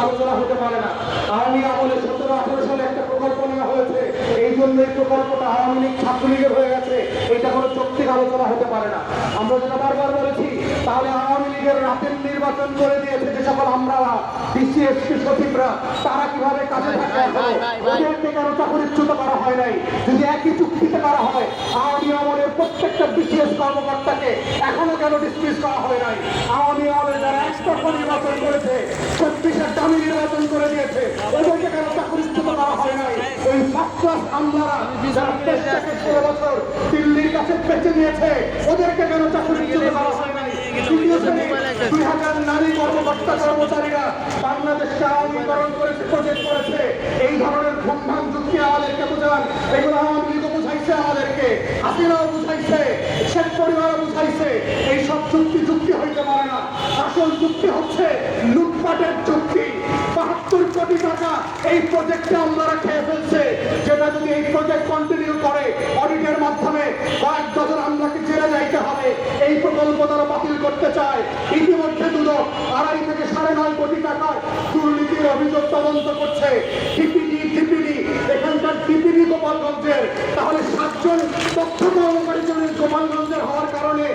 আলোচনা হতে পারে না। আওয়ামী আমলে 17-18 সালে একটা প্রকল্প নেওয়া হয়েছে, এই জন্য এই প্রকল্পটা আওয়ামী লীগ ছাত্রলীগের হয়ে গেছে, এটা কোনো যৌক্তিক আলোচনা হতে পারে না। আমরা যেটা বারবার বলেছি, তাহলে আওয়ামী লীগের রাতের নির্বাচন করে দিয়েছে যে সকল আমরা ডিসিএসপি সচিবরা, তারা কিভাবে কাজে থাকে, ওদেরকে কেন চাকরিচ্যুত করা হয় নাই? যদি একই চুক্তিতে করা হয়, আওয়ামী আমলের প্রত্যেকটা বিসিএস কর্মকর্তাকে এখনো কেন ডিসমিস করা হয় নাই? আওয়ামী আমলে যারা একতরফা নির্বাচন করেছে, 24-এর দামি নির্বাচন করে দিয়েছে, ওদেরকে কেন চাকরিচ্যুত করা হয় নাই? ওই ফার্স্ট আমলারা যারা 16 বছর দিল্লির কাছে বেঁচে নিয়েছে, ওদেরকে কেন চাকরিচ্যুত করা হয় নাই? 2000 নারী কর্মকর্তা কর্মচারীরা বাংলাদেশকে আওয়ামীকরণ করেছে, প্রজেক্ট করেছে। এই ধরনের ধুমধাম যুক্তি আমাদেরকে বোঝান, এগুলো আওয়ামী লীগও বুঝাইছে আমাদেরকে, হাসিনাও বুঝাইছে, শেখ পরিবারও বুঝাইছে। এই সব যুক্তি হইতে পারে না। আসল যুক্তি হচ্ছে লুটপাটের যুক্তি। 72 কোটি টাকা এই প্রজেক্টে আমলারা খেয়ে ফেলছে, যেটা যদি এই প্রজেক্ট কন্টিনিউ করে অডিটের মাধ্যমে কয়েক ডজন আমলাকে জেলে যাইতে হবে। এই প্রকল্প তারা বাতিল করতে চায়। ইতিমধ্যে দুদক 2.5 থেকে 9.5 কোটি টাকার দুর্নীতির অভিযোগ তদন্ত করছে। ডিপিডি এখানকার ডিপিডি গোপালগঞ্জের, তাহলে 7 জন তথ্য কর্মকারী গোপালগঞ্জের হওয়ার কারণে